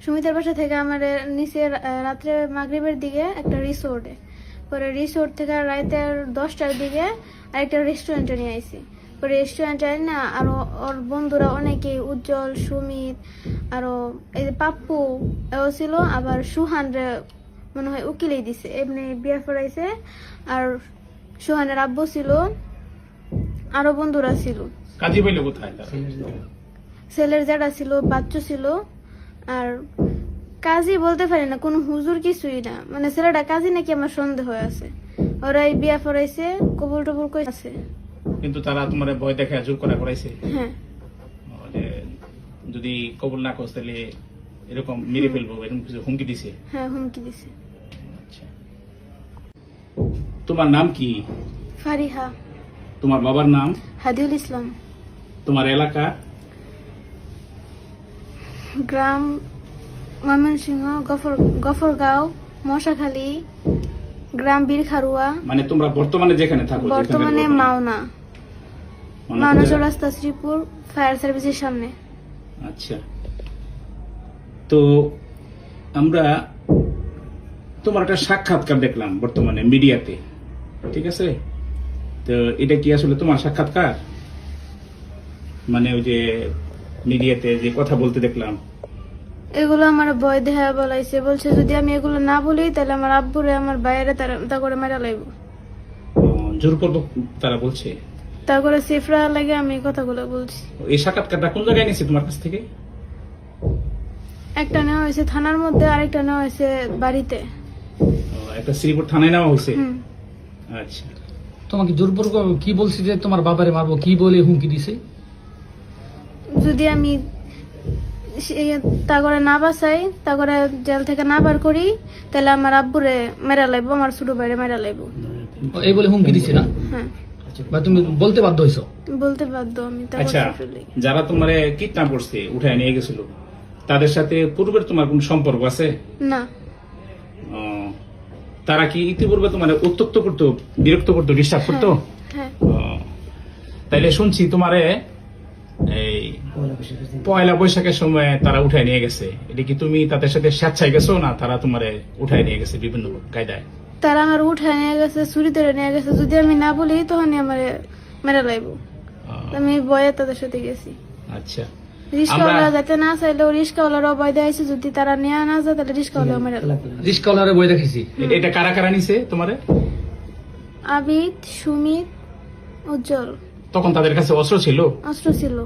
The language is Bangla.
সুমিতার বাসা থেকে আমার নিচে রাত্রে মাগরিবের দিকে একটা রিসোর্টে, পরে রিসোর্ট থেকে রাতের 10টার দিকে আরেকটা রেস্টুরেন্টে নিয়ে আইছি। পরে রেস্টুরেন্টে না আরো ওর বন্ধুরা অনেকেই, উজ্জ্বল, সুমিত, আরো এই যে পাপ্পু এও ছিল, আবার সুহান রে মনে হয় উকিলেই দিছে, এমনি বিয়ে পড়াইছে। আর সুহানের আব্বু ছিল, আরো বন্ধুরা ছিল। কাজী পাইলো কোথায় তারা? ছেলের জেঠা ছিল, বাচ্চু ছিল। আর কাজী বলতে পারি না, কোনো হুজুর কিছুই না, মানে ছেলেটা কাজী নাকি আমার সন্দেহ আছে। ওরাই বিয়া পড়াইছে, কবুল টবুল করেছে। কিন্তু তারা তোমার ভয় দেখে জোর করা করাইছে হ্যাঁ, যে যদি কবুল না করছ তাহলে এরকম মেরে ফেলবো, এরকম কিছু হুমকি দিছে? হ্যাঁ, হুমকি দিছে। আচ্ছা, তোমার নাম কি? ফারিহা। তোমার বাবার নাম? হাদিউল ইসলাম। তোমার এলাকা? গ্রাম ময়মনসিংহ, গফরগাঁও, মশাখালী, গ্রাম বীরখারুয়া। মানে তোমরা বর্তমানে যেখানে থাকো? বর্তমানে মাওনা চৌরাস্তা, শ্রীপুর ফায়ার সার্ভিসের সামনে। আচ্ছা, তো আমরা তোমার একটা সাক্ষাৎকার দেখলাম বর্তমানে মিডিয়াতে, ঠিক আছে? তো এটা কি আসলে তোমার সাক্ষাৎকার? মানে ওই যে মিডিয়াতে যে কথা বলতে দেখলাম, এগুলো আমার ভয় দেখা বলাইছে, বলছে যদি আমি এগুলো না বলি তাহলে আমার আব্বুরে আমার বাইরে তা করে মেরা লাইব। জোরপূর্বক তারা বলছে? তা করে সেফরা লাগে আমি কথাগুলো বলছি। এই সাক্ষাৎকারটা কোন জায়গায় নিয়েছে তোমার কাছ থেকে? একটা নেওয়া হয়েছে থানার মধ্যে, আরেকটা নেওয়া হয়েছে বাড়িতে। একটা শ্রীপুর থানায় নেওয়া হয়েছে। হুম। আচ্ছা, তোমাকে জোরপূর্বক কি বলছি যে তোমার বাবারে মারবো, কি বলে হুমকি দিছে? যদি আমি তা করে না বাঁচাই, তা করে জেল থেকে না বার করি, তাহলে আমার আব্বুরে মেরা লাইব, আমার ছোট ভাইরে মেরা লাইব। এই বলে হুমকি দিছে না? হ্যাঁ, বা তুমি বলতে বাধ্য হইছো? বলতে বাধ্য আমি। তা আচ্ছা, যারা তোমার কিডন্যাপ করছে, উঠায় নিয়ে গেছিল, তাদের সাথে পূর্বের তোমার কোন সম্পর্ক আছে? না। ও, তারা কি ইতিপূর্বে তোমার উত্তক্ত করতো, বিরক্ত করতো, ডিস্টার্ব করতো? হ্যাঁ। ও, তাইলে শুনছি তোমারে এই পয়লা বৈশাখের সময় তারা উঠায় নিয়ে গেছে, এটা কি তুমি তাদের সাথে স্বেচ্ছায় গেছো না তারা তোমারে উঠায় নিয়ে গেছে বিভিন্ন কায়দায়? তারা আমার উঠায় নিয়ে গেছে, চুরি ধরে নিয়ে গেছে। যদি আমি না বলি তখনই আমার মেরা লাইব। আমি ভয়ে তাদের সাথে গেছি। আচ্ছা, রিস্কাওয়ালা যাতে না চাইলেও রিস্কাওয়ালারও ভয় দেখাইছে, যদি তারা নিয়ে না যায় তাহলে রিস্কাওয়ালাও মেরা লাইব। রিস্কাওয়ালারে বই দেখেছি। এটা কারা কারা নিছে তোমারে? আবিদ, সুমিত, উজ্জ্বল। তখন তাদের কাছে অস্ত্র ছিল? অস্ত্র ছিল।